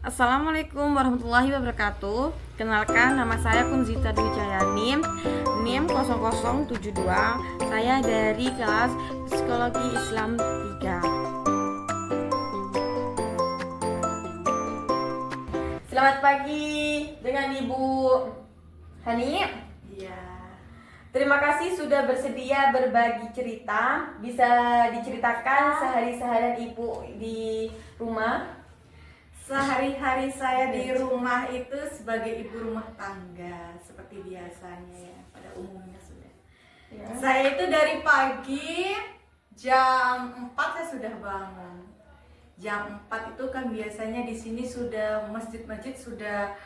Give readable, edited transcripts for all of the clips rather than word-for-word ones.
Assalamualaikum warahmatullahi wabarakatuh. Kenalkan, nama saya Kunzita Dwi Cahyani, NIM 0072. Saya dari kelas Psikologi Islam 3. Selamat pagi dengan Ibu Hani. Iya. Terima kasih sudah bersedia berbagi cerita. Bisa diceritakan sehari-seharian Ibu di rumah? Sehari-hari saya di rumah itu sebagai ibu rumah tangga seperti biasanya ya, pada umumnya sudah. Ya. Saya itu dari pagi jam 4 saya sudah bangun. Jam 4 itu kan biasanya di sini sudah masjid-masjid sudah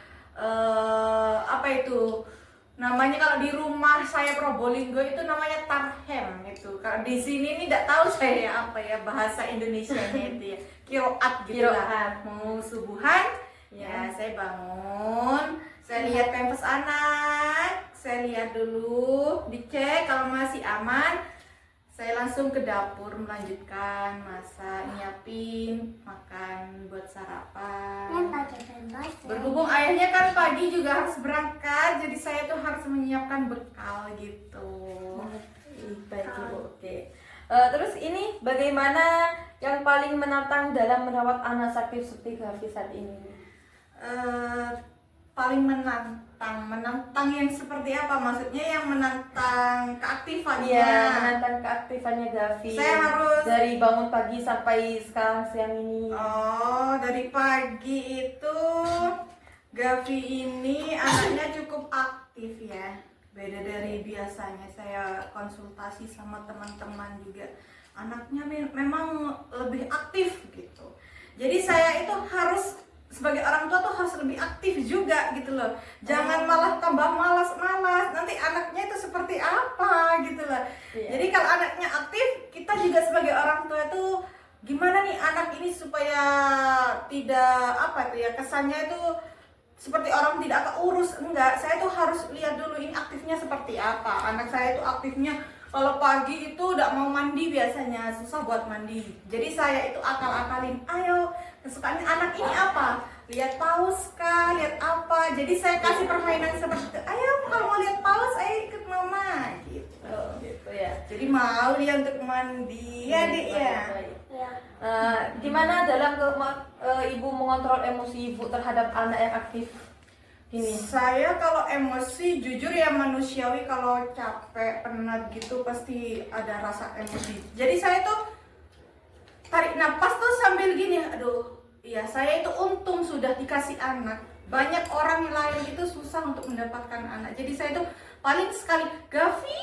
apa itu? Namanya kalau di rumah saya Probolinggo itu namanya tarhem itu. Kalau di sini ini tidak tahu saya apa ya bahasa Indonesianya itu ya. Kiroat gitu lah. Mau subuhan, ya saya bangun, saya lihat pempes anak, saya lihat dulu, dicek kalau masih aman, saya langsung ke dapur melanjutkan masak, nyiapin makan buat sarapan. Berhubung ayahnya kan pagi juga harus berangkat, jadi saya tuh harus menyiapkan bekal gitu. Baik Ibu, oke. Terus ini bagaimana yang paling menantang dalam merawat anak sakit seperti Gavi saat ini? Paling menantang yang seperti apa? Maksudnya yang menantang keaktifannya. Iya, menantang keaktifannya Gavi. Saya harus dari bangun pagi sampai sekarang siang ini. Oh, dari pagi itu Gavi ini anaknya cukup aktif ya. Beda dari biasanya saya konsultasi sama teman-teman juga. Anaknya memang lebih aktif gitu. Jadi saya itu harus sebagai orang tua tuh harus lebih aktif juga gitu loh. Jangan malah tambah malas-malas. Nanti anaknya itu seperti apa gitu loh. Iya. Jadi kalau anaknya aktif, kita juga sebagai orang tua tuh gimana nih anak ini supaya tidak apa tuh ya kesannya itu seperti orang tidak keurus. Enggak, saya tuh harus lihat dulu ini aktifnya seperti apa. Anak saya itu aktifnya kalau pagi itu udah mau mandi biasanya susah buat mandi. Jadi saya itu akal-akalin, ayo kesukaan anak ini apa? Lihat paus kah? Lihat apa? Jadi saya kasih permainan seperti itu. Ayo kalau mau lihat paus, ayo ikut mama gitu. Gitu ya. Jadi mau dia untuk mandi ya Dik ya. Gimana dalam Ibu mengontrol emosi Ibu terhadap anak yang aktif ini? Saya kalau emosi jujur ya manusiawi, kalau capek, penat gitu pasti ada rasa emosi. Jadi saya tuh tarik napas tuh sambil gini, aduh, ya saya itu untung sudah dikasih anak. Banyak orang yang lain itu susah untuk mendapatkan anak. Jadi saya tuh paling sekali, Gavi,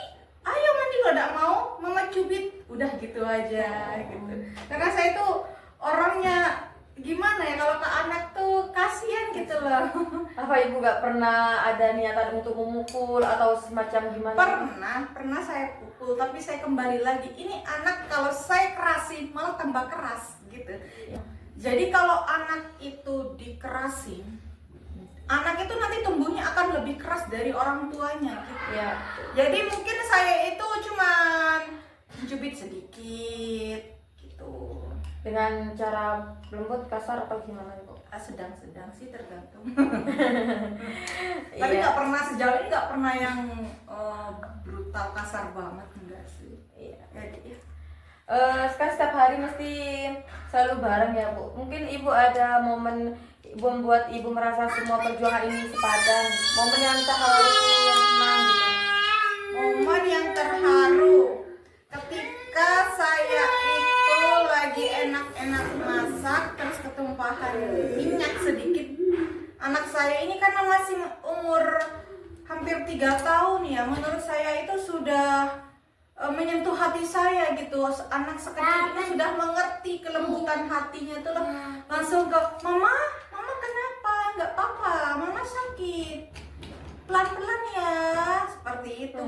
ayo mandi lo tidak mau, mama cubit, udah gitu aja gitu. Karena saya tuh orangnya gimana ya, kalau ke anak tuh kasihan gitu loh. Apa Ibu gak pernah ada niatan untuk memukul atau semacam gimana? Pernah saya pukul, tapi saya kembali lagi. Ini anak kalau saya kerasin malah tambah keras gitu. Jadi kalau anak itu dikerasin, anak itu nanti tumbuhnya akan lebih keras dari orang tuanya gitu. Ya. Jadi mungkin saya itu cuman cubit sedikit gitu. Dengan cara lembut, kasar atau gimana Ibu? Sedang-sedang sih tergantung. Tapi Iya. nggak pernah sejauh ini nggak pernah yang brutal kasar banget, enggak sih. Iya. Ya. Sekarang setiap hari mesti selalu bareng ya Bu. Mungkin Ibu ada momen Ibu membuat Ibu merasa semua perjuangan ini sepadan. Momen yang terharu, yang senang gitu. Momen yang terharu ketika saya itu lagi enak-enak masak terus ketumpahan minyak sedikit. Anak saya ini karena masih umur hampir 3 tahun ya, menurut saya itu sudah menyentuh hati saya gitu. Anak sekecil itu sudah mengerti kelembutan hatinya tuh loh. Langsung ke mama kenapa? Nggak apa-apa, mama sakit, pelan-pelan ya, seperti itu.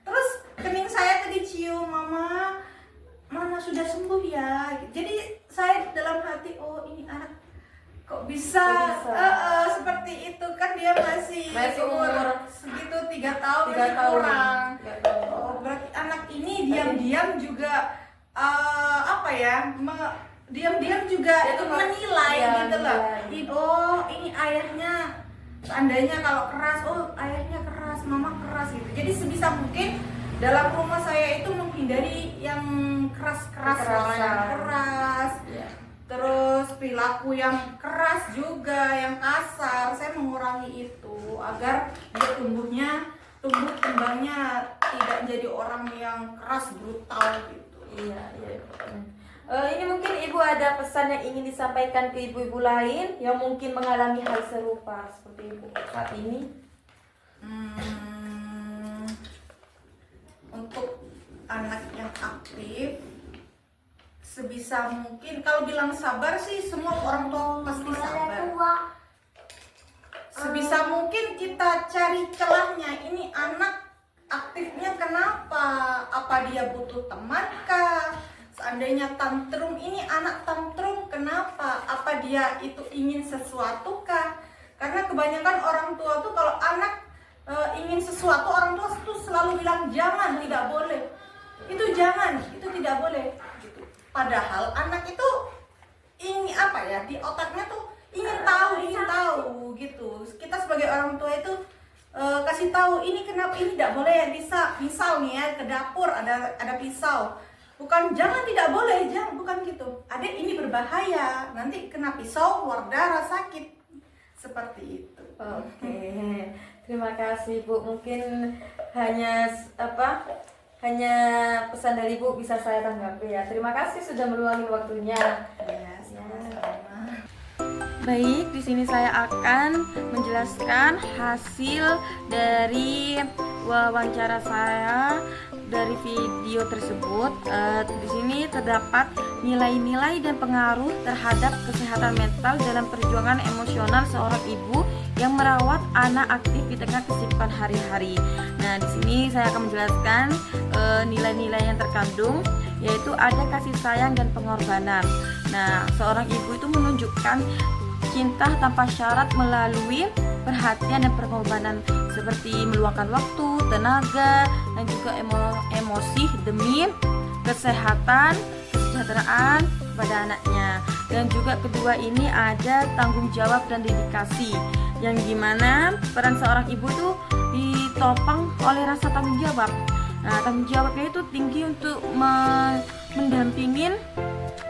Terus kening saya tadi cium, mama sudah sembuh ya. Jadi saya dalam hati, oh ini anak kok bisa, seperti itu kan, dia masih umur segitu 3 tahun, 3 masih tahun. kurang. Oh, berarti anak ini diam-diam juga apa ya, diam-diam juga Dia itu tuh menilai iya, gitu loh. menilai. Oh ayahnya seandainya kalau keras, oh ayahnya keras, mama keras gitu. Jadi sebisa mungkin dalam rumah saya itu menghindari yang keras-keras, suara yang keras, terus perilaku yang keras juga, yang kasar. Saya mengurangi itu agar dia tumbuh kembangnya tidak jadi orang yang keras, brutal gitu. Iya. Ini mungkin Ibu ada pesan yang ingin disampaikan ke ibu-ibu lain yang mungkin mengalami hal serupa seperti Ibu saat ini. Untuk anak yang aktif, sebisa mungkin kalau bilang sabar sih semua orang tua pasti sabar. Sebisa mungkin kita cari celahnya. Ini anak aktifnya kenapa? Apa dia butuh teman kah? Seandainya tantrum, ini anak tantrum kenapa? Apa dia itu ingin sesuatu kah? Karena kebanyakan orang tua tuh kalau anak ingin sesuatu, orang tua tuh selalu bilang jangan, tidak boleh. Itu jangan, itu tidak boleh gitu. Padahal anak itu ingin apa ya? Di otaknya tuh ingin tahu gitu. Kita sebagai orang tua itu kasih tahu ini kenapa ini tidak boleh ya, bisa misal nih ya ke dapur ada pisau. Bukan jangan tidak boleh, jangan, bukan gitu. Adik ini berbahaya, nanti kena pisau keluar darah sakit. Seperti itu. Oke. Terima kasih Bu. Mungkin hanya pesan dari Ibu bisa saya tanggapi ya. Terima kasih sudah meluangkan waktunya. Ya, sama-sama. Baik, di sini saya akan menjelaskan hasil dari wawancara saya dari video tersebut. Di sini terdapat nilai-nilai dan pengaruh terhadap kesehatan mental dalam perjuangan emosional seorang ibu yang merawat anak aktif di tengah kesibukan hari-hari. Nah, di sini saya akan menjelaskan nilai-nilai yang terkandung, yaitu ada kasih sayang dan pengorbanan. Nah, seorang ibu itu menunjukkan cinta tanpa syarat melalui perhatian dan pengorbanan seperti meluangkan waktu, tenaga, dan juga emosi demi kesehatan, kesejahteraan pada anaknya. Dan juga kedua ini ada tanggung jawab dan dedikasi, yang dimana peran seorang ibu itu ditopang oleh rasa tanggung jawab. Nah, tanggung jawabnya itu tinggi untuk mendampingin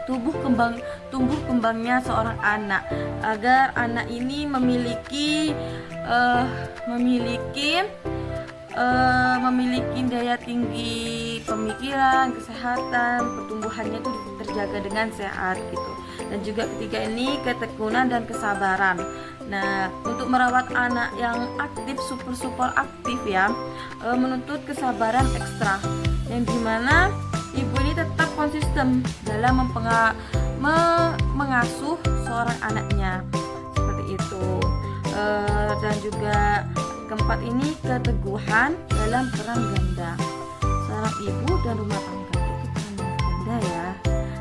tumbuh kembangnya seorang anak agar anak ini memiliki daya tinggi pemikiran, kesehatan, pertumbuhannya itu terjaga dengan sehat gitu. Dan juga ketiga ini ketekunan dan kesabaran. Nah, untuk merawat anak yang aktif, super aktif ya, menuntut kesabaran ekstra, yang dimana ibu ini tetap konsisten dalam mengasuh seorang anaknya seperti itu. Dan juga keempat ini keteguhan dalam peran ganda. Seorang ibu dan rumah tangga itu peran ganda ya.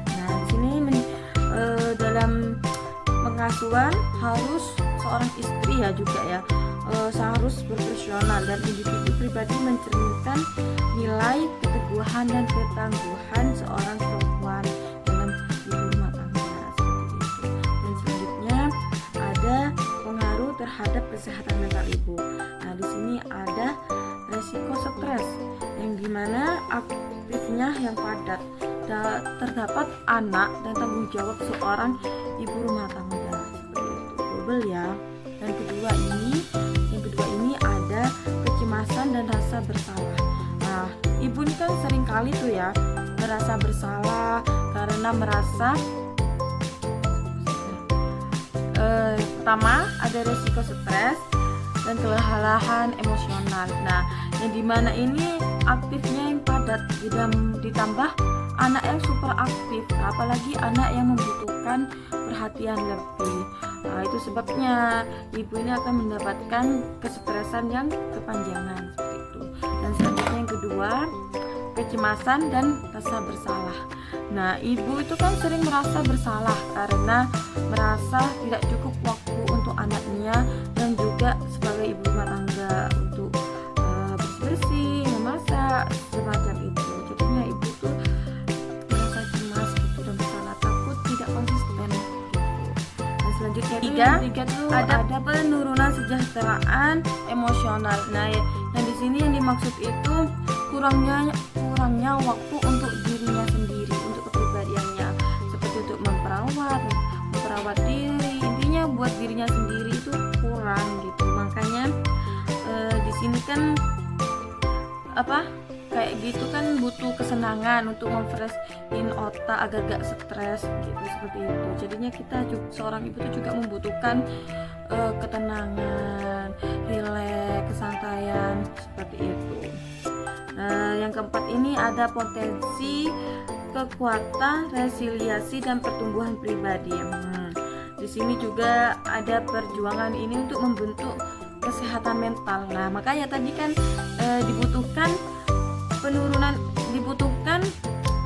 Nah, di sini dalam pengasuhan harus seorang istri ya juga ya, seharus profesional dan individu pribadi mencerminkan nilai keteguhan dan ketangguhan seorang perempuan dalam ibu rumah tangga seperti itu. Dan selanjutnya ada pengaruh terhadap kesehatan mental ibu. Nah, di sini ada resiko stres yang dimana aktifnya yang padat, terdapat anak dan tanggung jawab seorang ibu rumah tangga seperti itu. Double ya. Dan yang kedua ini ada kecemasan dan rasa bersalah. Nah, ibu ini kan sering kali tuh ya merasa bersalah karena merasa pertama ada resiko stres dan kelelahan emosional. Nah, yang dimana ini aktifnya yang padat ditambah anak yang super aktif, apalagi anak yang membutuhkan perhatian lebih. Nah, itu sebabnya ibu ini akan mendapatkan kesetresan yang kepanjangan seperti itu. Dan selanjutnya yang kedua, kecemasan dan rasa bersalah. Nah, ibu itu kan sering merasa bersalah karena merasa tidak cukup waktu untuk anaknya dan juga sebagai ibu rumah tangga untuk bersih-bersih, memasak, semacam itu. Jadinya ibu tuh merasa cemas gitu dan bersalah, takut tidak konsisten gitu. Dan selanjutnya ketiga tuh ada penurunan kesejahteraan emosional. Nah, di sini yang dimaksud itu kurangnya waktu untuk dirinya sendiri, untuk kepribadiannya, seperti untuk memperawat diri. Intinya buat dirinya sendiri itu kurang gitu. Makanya di sini kan kayak gitu kan butuh kesenangan untuk memfreshin otak agar gak stres gitu, seperti itu. Jadinya kita seorang ibu itu juga membutuhkan ketenangan, rileks, kesantaian, seperti itu. Yang keempat ini ada potensi kekuatan, resiliasi dan pertumbuhan pribadi. Di sini juga ada perjuangan ini untuk membentuk kesehatan mental. Nah, makanya tadi kan dibutuhkan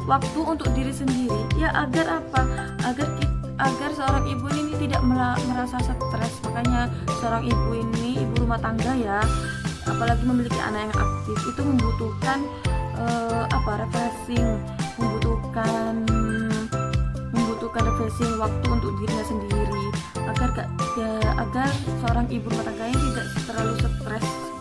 waktu untuk diri sendiri. Ya agar apa? Agar seorang ibu ini tidak merasa stres. Makanya seorang ibu rumah tangga ya, apalagi memiliki anak yang aktif, itu membutuhkan refreshing, membutuhkan refreshing waktu untuk dirinya sendiri agar seorang ibu rumah tangga ini tidak terlalu stres.